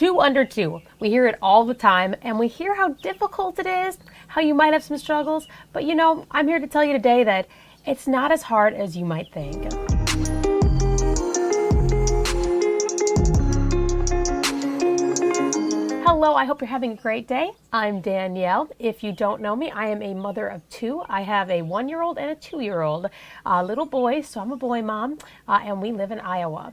Two under two. We hear it all the time, and we hear how difficult it is, how you might have some struggles, but you know, I'm here to tell you today that it's not as hard as you might think. Hello, I hope you're having a great day. I'm Danielle. If you don't know me, I am a mother of two. I have a 1-year-old and a 2-year-old little boy, so I'm a boy mom, and we live in Iowa.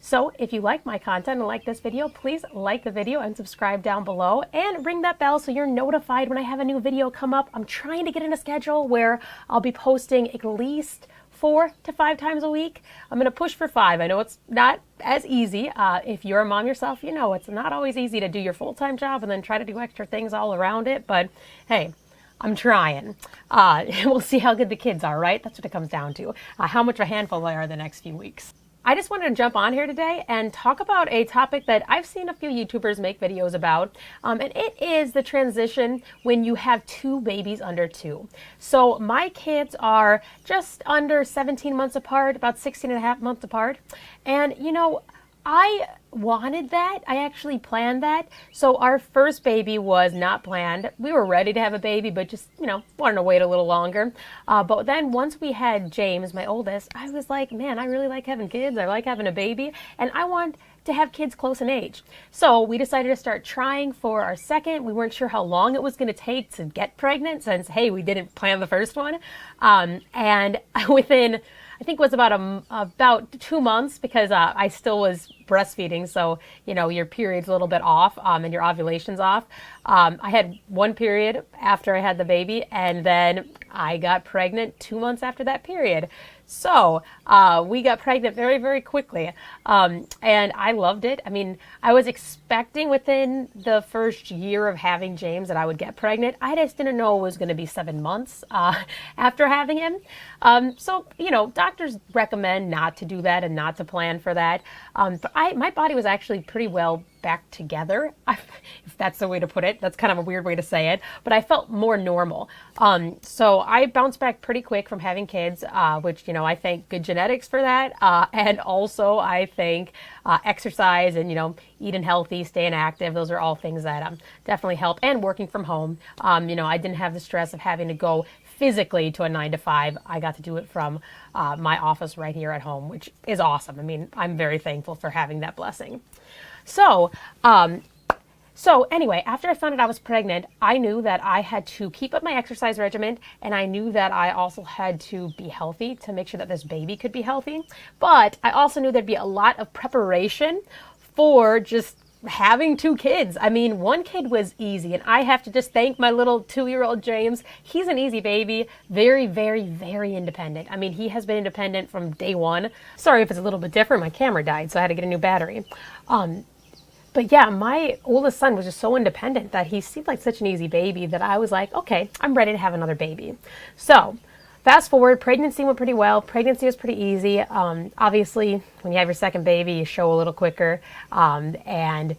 So if you like my content and like this video, please like the video and subscribe down below and ring that bell so you're notified when I have a new video come up. I'm trying to get in a schedule where I'll be posting at least 4 to 5 times a week. I'm going to push for 5. I know it's not as easy. If you're a mom yourself, you know it's not always easy to do your full-time job and then try to do extra things all around it. But hey, I'm trying. We'll see how good the kids are, right? That's what it comes down to. How much of a handful they are the next few weeks. I just wanted to jump on here today and talk about a topic that I've seen a few YouTubers make videos about, and it is the transition when you have 2 babies under 2. So my kids are just under 17 months apart, about 16 and a half months apart, and you know, I wanted that. I actually planned that. So our first baby was not planned. We were ready to have a baby, but just, you know, wanted to wait a little longer. But then once we had James, my oldest, I was like, man, I really like having kids. I like having a baby, and I want to have kids close in age. So we decided to start trying for our second. We weren't sure how long it was going to take to get pregnant since, hey, we didn't plan the first one. And within, I think it was about 2 months, because I still was breastfeeding, so you know your period's a little bit off, and your ovulation's off. I had one period after I had the baby, and then I got pregnant 2 months after that period. So we got pregnant very, very quickly, and I loved it. I mean, I was expecting within the first year of having James that I would get pregnant. I just didn't know it was going to be 7 months after having him. So, you know, doctors recommend not to do that and not to plan for that. But my body was actually pretty well back together, if that's the way to put it. That's kind of a weird way to say it, but I felt more normal. So I bounced back pretty quick from having kids, which, you know, I thank good genetics for that. And also I thank exercise and, you know, eating healthy, staying active. Those are all things that definitely help. And working from home. You know, I didn't have the stress of having to go physically to a 9 to 5. I got to do it from my office right here at home, which is awesome. I mean, I'm very thankful for having that blessing. So anyway, after I found out I was pregnant, I knew that I had to keep up my exercise regimen, and I knew that I also had to be healthy to make sure that this baby could be healthy. But I also knew there'd be a lot of preparation for just having 2 kids. I mean, 1 kid was easy, and I have to just thank my little 2-year-old James. He's an easy baby, very, very, very independent. I mean, he has been independent from day one. Sorry if it's a little bit different. My camera died, so I had to get a new battery. But yeah, my oldest son was just so independent that he seemed like such an easy baby that I was like, okay, I'm ready to have another baby. So fast forward, pregnancy went pretty well. Pregnancy was pretty easy. Obviously, when you have your second baby, you show a little quicker. And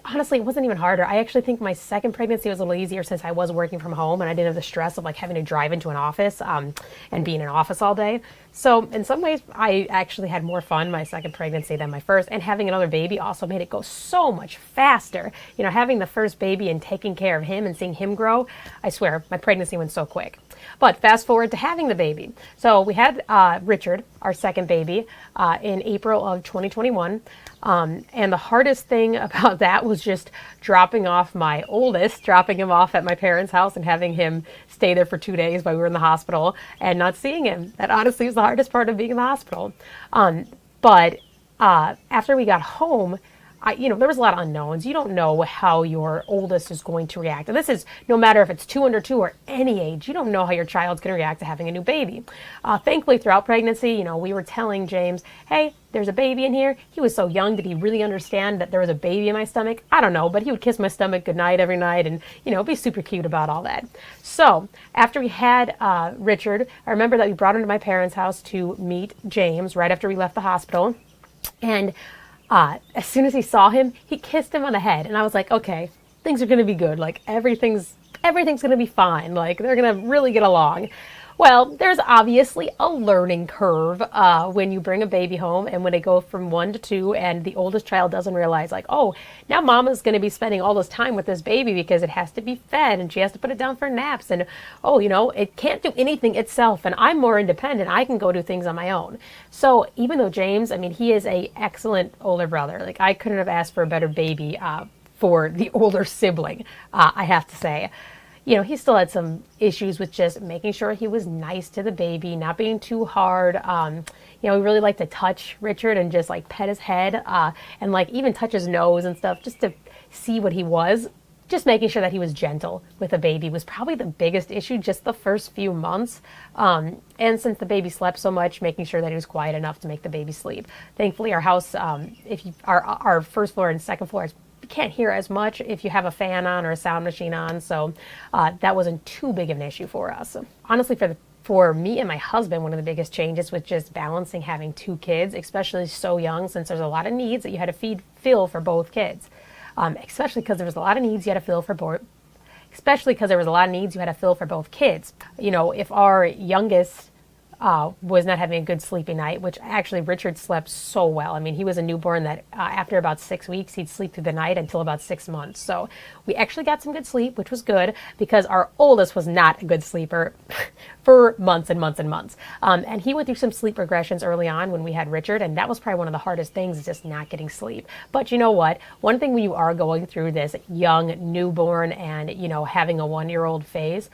honestly, it wasn't even harder. I actually think my second pregnancy was a little easier since I was working from home and I didn't have the stress of like having to drive into an office and be in an office all day. So in some ways, I actually had more fun my second pregnancy than my first, and having another baby also made it go so much faster. You know, having the first baby and taking care of him and seeing him grow, I swear, my pregnancy went so quick. But fast forward to having the baby. So we had Richard, our second baby, in April of 2021. And the hardest thing about that was just dropping off my oldest, dropping him off at my parents' house and having him stay there for 2 days while we were in the hospital and not seeing him. That honestly was the hardest part of being in the hospital. But after we got home, you know, there was a lot of unknowns. You don't know how your oldest is going to react. And this is no matter if it's 2 under 2 or any age. You don't know how your child's going to react to having a new baby. Thankfully, throughout pregnancy, you know, we were telling James, hey, there's a baby in here. He was so young. Did he really understand that there was a baby in my stomach? I don't know, but he would kiss my stomach goodnight every night and, you know, be super cute about all that. So after we had Richard, I remember that we brought him to my parents' house to meet James right after we left the hospital. And as soon as he saw him, he kissed him on the head. And I was like, okay, things are going to be good. Like everything's going to be fine. Like they're going to really get along. Well, there's obviously a learning curve when you bring a baby home and when they go from 1 to 2 and the oldest child doesn't realize like, oh, now mama's going to be spending all this time with this baby because it has to be fed and she has to put it down for naps and, oh, it can't do anything itself and I'm more independent. I can go do things on my own. So even though James, I mean, he is a excellent older brother. Like I couldn't have asked for a better baby for the older sibling, I have to say. He still had some issues with just making sure he was nice to the baby, not being too hard. He really liked to touch Richard and just like pet his head and like even touch his nose and stuff just to see what he was. Just making sure that he was gentle with the baby was probably the biggest issue just the first few months. And since the baby slept so much, making sure that he was quiet enough to make the baby sleep. Thankfully, our house, our first floor and second floor is can't hear as much if you have a fan on or a sound machine on, so that wasn't too big of an issue for us. Honestly, for me and my husband, one of the biggest changes was just balancing having 2 kids, especially so young, since there's a lot of needs that you had to fill for both kids. Especially because there was a lot of needs you had to fill for both kids. If our youngest was not having a good sleeping night, which actually Richard slept so well. I mean, he was a newborn that after about 6 weeks, he'd sleep through the night until about 6 months. So we actually got some good sleep, which was good because our oldest was not a good sleeper for months and months and months. And he went through some sleep regressions early on when we had Richard, and that was probably one of the hardest things is just not getting sleep. But you know what? One thing when you are going through this young newborn and, having a 1-year-old phase,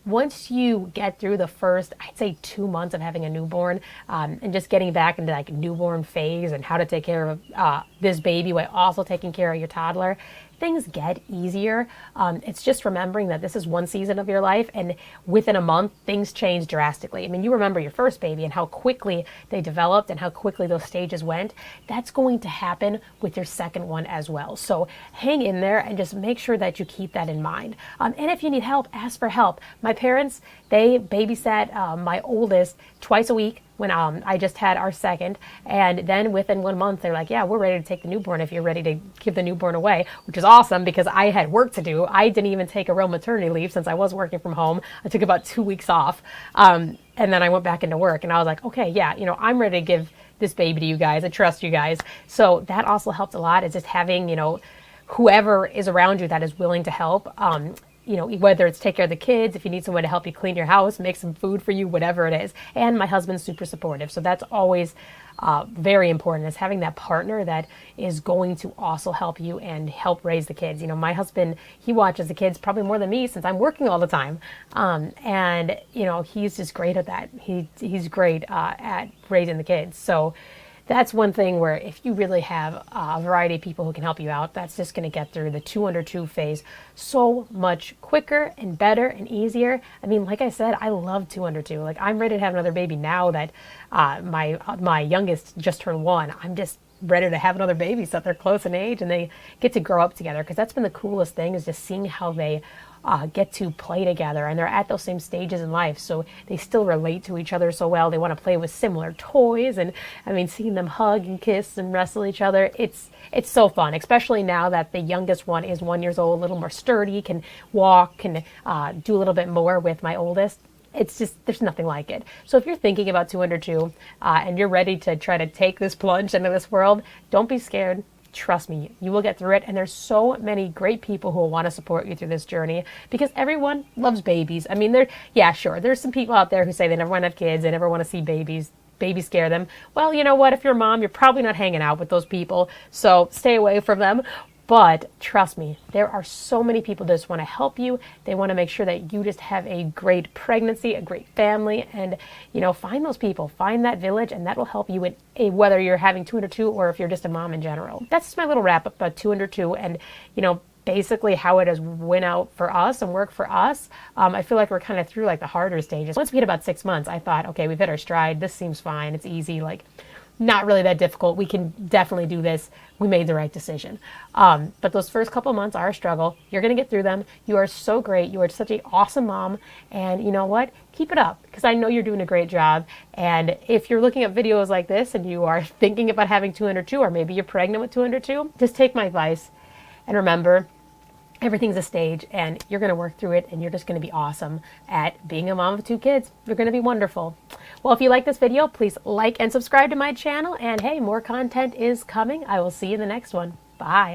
once you get through the first, I'd say 2 months of having a newborn and just getting back into like newborn phase and how to take care of this baby while also taking care of your toddler, things get easier. It's just remembering that this is one season of your life and within a month, things change drastically. I mean, you remember your first baby and how quickly they developed and how quickly those stages went. That's going to happen with your second one as well. So hang in there and just make sure that you keep that in mind. And if you need help, ask for help. My parents, they babysat my oldest twice a week when I just had our second. And then within 1 month, they're like, yeah, we're ready to take the newborn if you're ready to give the newborn away, which is awesome because I had work to do. I didn't even take a real maternity leave since I was working from home. I took about 2 weeks off. And then I went back into work and I was like, okay, yeah, I'm ready to give this baby to you guys. I trust you guys. So that also helped a lot. It's just having, whoever is around you that is willing to help. Whether it's take care of the kids, if you need someone to help you clean your house, make some food for you, whatever it is. And my husband's super supportive. So that's always very important, is having that partner that is going to also help you and help raise the kids. My husband, he watches the kids probably more than me since I'm working all the time. And he's just great at that. He's great at raising the kids. So that's one thing where if you really have a variety of people who can help you out, that's just going to get through the 2 under 2 phase so much quicker and better and easier. I mean, like I said, I love 2 under 2. Like I'm ready to have another baby now that my youngest just turned 1. I'm just ready to have another baby so that they're close in age and they get to grow up together, because that's been the coolest thing, is just seeing how they get to play together, and they're at those same stages in life, so they still relate to each other so well. They want to play with similar toys, and I mean, seeing them hug and kiss and wrestle each other, it's so fun, especially now that the youngest one is 1 year old, a little more sturdy, can walk, can do a little bit more with my oldest. It's just, there's nothing like it. So if you're thinking about 2 under 2 and you're ready to try to take this plunge into this world, don't be scared. Trust me, you will get through it. And there's so many great people who will want to support you through this journey, because everyone loves babies. I mean, there's some people out there who say they never want to have kids, they never want to see babies scare them. Well, you know what? If you're a mom, you're probably not hanging out with those people, so stay away from them. But trust me, there are so many people that just want to help you. They want to make sure that you just have a great pregnancy, a great family, and, find those people, find that village, and that will help you in whether you're having 2 under 2 or if you're just a mom in general. That's just my little wrap up about 2 under 2 and, basically how it has went out for us and worked for us. I feel like we're kind of through like the harder stages. Once we hit about 6 months, I thought, okay, we've hit our stride. This seems fine. It's easy. Like, not really that difficult. We can definitely do this. We made the right decision. But those first couple months are a struggle. You're going to get through them. You are so great. You are such an awesome mom. And you know what? Keep it up, because I know you're doing a great job. And if you're looking at videos like this and you are thinking about having 2 under 2, or maybe you're pregnant with 2 under 2, just take my advice and remember, Everything's a stage, and you're going to work through it, and you're just going to be awesome at being a mom of 2 kids. You're going to be wonderful. Well, if you like this video, please like and subscribe to my channel, and hey, more content is coming. I will see you in the next one. Bye.